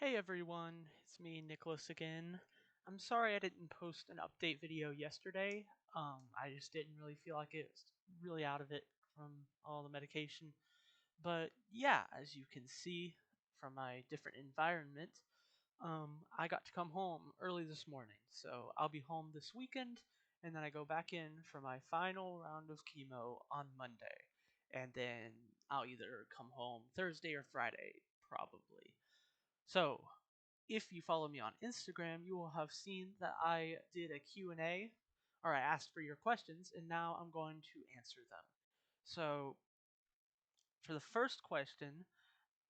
Hey everyone, it's me, Nicholas again. I'm sorry I didn't post an update video yesterday. I just didn't really feel like it was really out of it from all the medication. But yeah, as you can see from my different environment, I got to come home early this morning. So I'll be home this weekend, and then I go back in for my final round of chemo on Monday. And then I'll either come home Thursday or Friday, probably. So, if you follow me on Instagram, you will have seen that I did a Q&A, or I asked for your questions, and now I'm going to answer them. So, for the first question,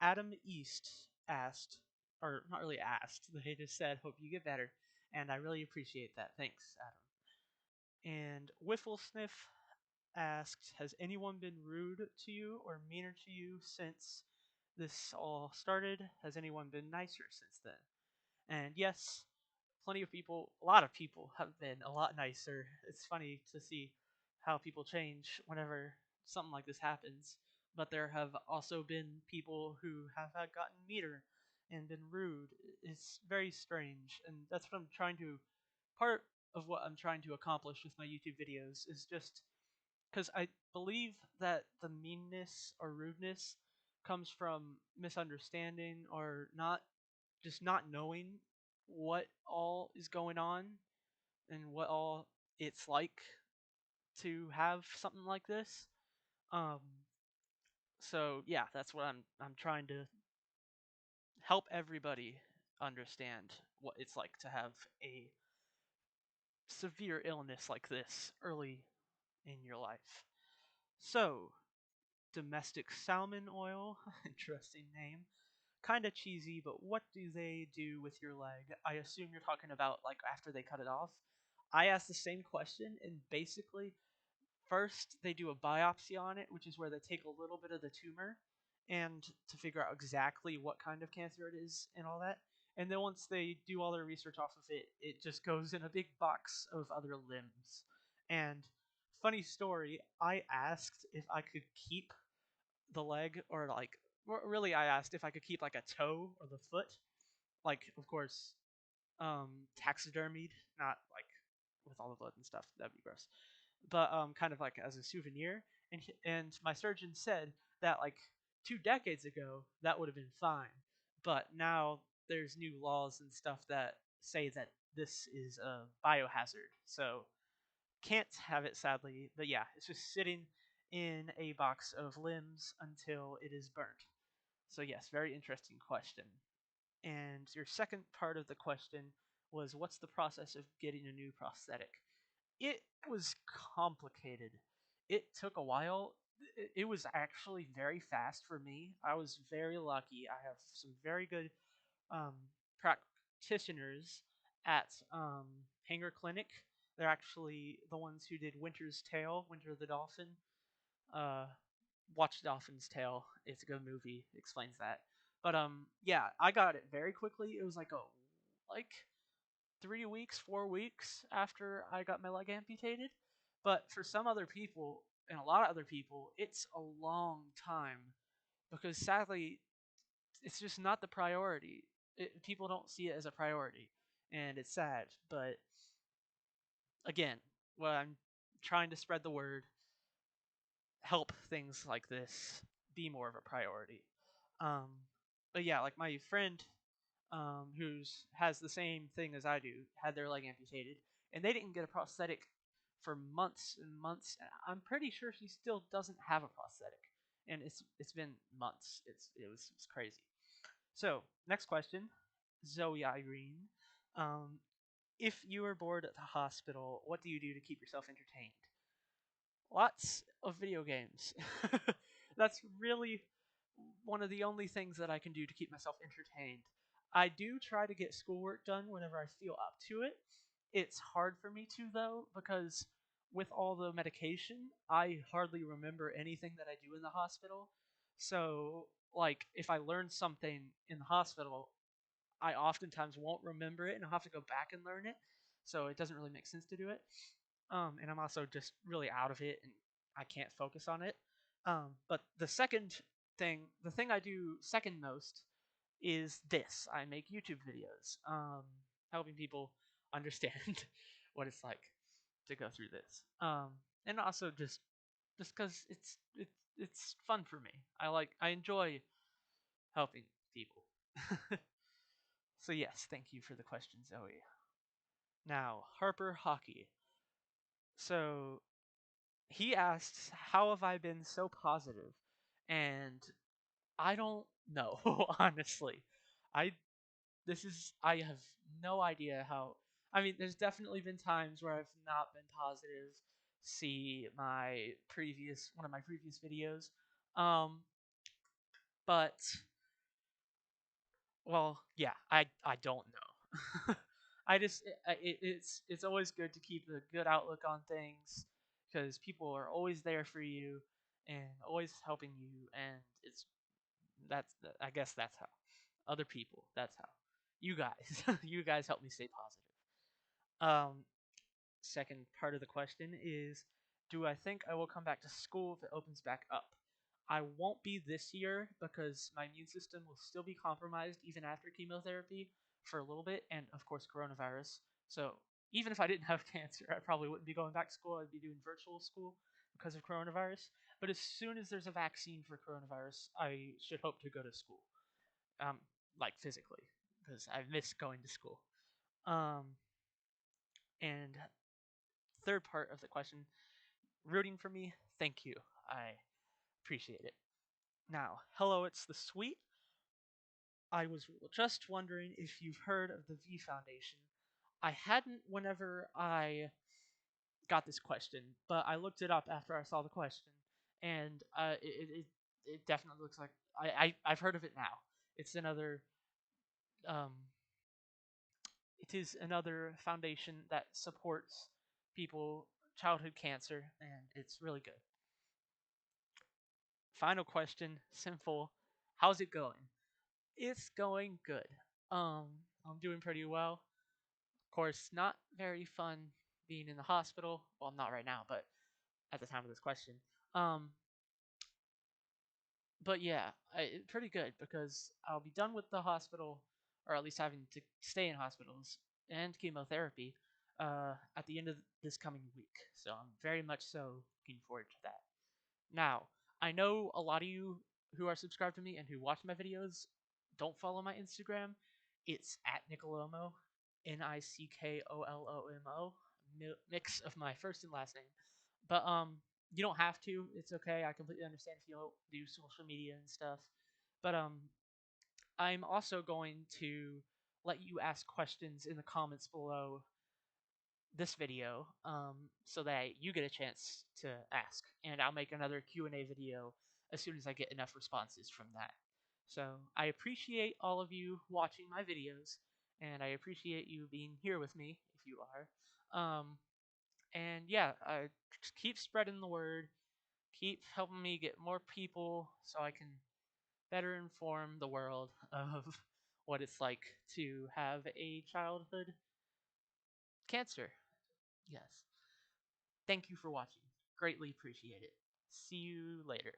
Adam East asked, or not really asked, they just said, "Hope you get better," and I really appreciate that. Thanks, Adam. And Whifflesniff asked, "Has anyone been rude to you or meaner to you since this all started? Has anyone been nicer since then?" And yes, plenty of people, a lot of people have been a lot nicer. It's funny to see how people change whenever something like this happens. But there have also been people who have gotten meaner and been rude. It's very strange, and that's what I'm trying to. Part of what I'm trying to accomplish with my YouTube videos is just because I believe that the meanness or rudeness comes from misunderstanding or not knowing what all is going on and what all it's like to have something like this. Um, so yeah, that's what I'm trying to help everybody understand what it's like to have a severe illness like this early in your life. So, domestic salmon oil, interesting name. Kind of cheesy, but what do they do with your leg? I assume you're talking about like after they cut it off. I asked the same question, and basically, first they do a biopsy on it, which is where they take a little bit of the tumor and to figure out exactly what kind of cancer it is and all that. And then once they do all their research off of it, it just goes in a big box of other limbs. And funny story, I asked if I could keep the leg or like really I asked if I could keep like a toe or the foot, like of course taxidermied, not like with all the blood and stuff. That'd be gross. But kind of like as a souvenir. And my surgeon said that like 2 decades ago that would have been fine, but now there's new laws and stuff that say that this is a biohazard. So can't have it sadly. But yeah, it's just sitting in a box of limbs until it is burnt. So yes, very interesting question. And your second part of the question was, what's the process of getting a new prosthetic? It was complicated. It took a while. It was actually very fast for me. I was very lucky. I have some very good um, practitioners at Hanger Clinic. They're actually the ones who did Winter's Tale, Winter of the Dolphin. Uh, watch Dolphin's Tale. It's a good movie. It explains that. But yeah, I got it very quickly. It was like 3 weeks, 4 weeks after I got my leg amputated. But for some other people and a lot of other people, it's a long time because sadly, it's just not the priority. People don't see it as a priority, and it's sad. But again, what I'm trying to spread the word, help things like this be more of a priority. Um, but yeah, like my friend who's has the same thing as I do, had their leg amputated, and they didn't get a prosthetic for months and months. I'm pretty sure she still doesn't have a prosthetic, and it's been months. It's crazy. So next question, Zoe Irene. Um, if you are bored at the hospital, what do you do to keep yourself entertained? Lots of video games. That's really one of the only things that I can do to keep myself entertained. I do try to get schoolwork done whenever I feel up to it. It's hard for me to, though, because with all the medication, I hardly remember anything that I do in the hospital. So, like, if I learn something in the hospital, I oftentimes won't remember it and I'll have to go back and learn it. So it doesn't really make sense to do it. And I'm also just really out of it and I can't focus on it. But the thing I do second most is this. I make YouTube videos, helping people understand what it's like to go through this. And also just because it's fun for me. I enjoy helping people. So yes, thank you for the question, Zoe. Now, Harper Hockey. So he asks, "How have I been so positive?" And I don't know, honestly. I I have no idea how. I mean, there's definitely been times where I've not been positive. See my previous one of my previous videos, um, but well, yeah, I don't know. I just it's always good to keep a good outlook on things because people are always there for you and always helping you, and I guess that's how other people. That's how you guys you guys help me stay positive. Second part of the question is, do I think I will come back to school if it opens back up? I won't be this year because my immune system will still be compromised even after chemotherapy for a little bit, and of course, coronavirus. So even if I didn't have cancer, I probably wouldn't be going back to school. I'd be doing virtual school because of coronavirus. But as soon as there's a vaccine for coronavirus, I should hope to go to school, um, like physically, because I miss going to school. Um, and third part of the question, rooting for me, thank you. I appreciate it. Now, hello, it's the Sweet. I was just wondering if you've heard of the V Foundation. I hadn't whenever I got this question, but I looked it up after I saw the question, and it definitely looks like I've heard of it now. It's another um, it is another foundation that supports people childhood cancer, and it's really good. Final question, simple. How's it going? It's going good. Um, I'm doing pretty well. Of course, not very fun being in the hospital. Well, not right now, but at the time of this question. Um, but yeah, pretty good because I'll be done with the hospital, or at least having to stay in hospitals and chemotherapy, at the end of this coming week. So I'm very much so looking forward to that. Now, I know a lot of you who are subscribed to me and who watch my videos don't follow my Instagram. It's at Nicolomo, Nickolmo, mix of my first and last name. But you don't have to. It's okay. I completely understand if you don't do social media and stuff. But I'm also going to let you ask questions in the comments below this video, so that you get a chance to ask, and I'll make another Q&A video as soon as I get enough responses from that. So I appreciate all of you watching my videos, and I appreciate you being here with me if you are. And yeah, just keep spreading the word, keep helping me get more people so I can better inform the world of what it's like to have a childhood cancer. Yes. Thank you for watching. Greatly appreciate it. See you later.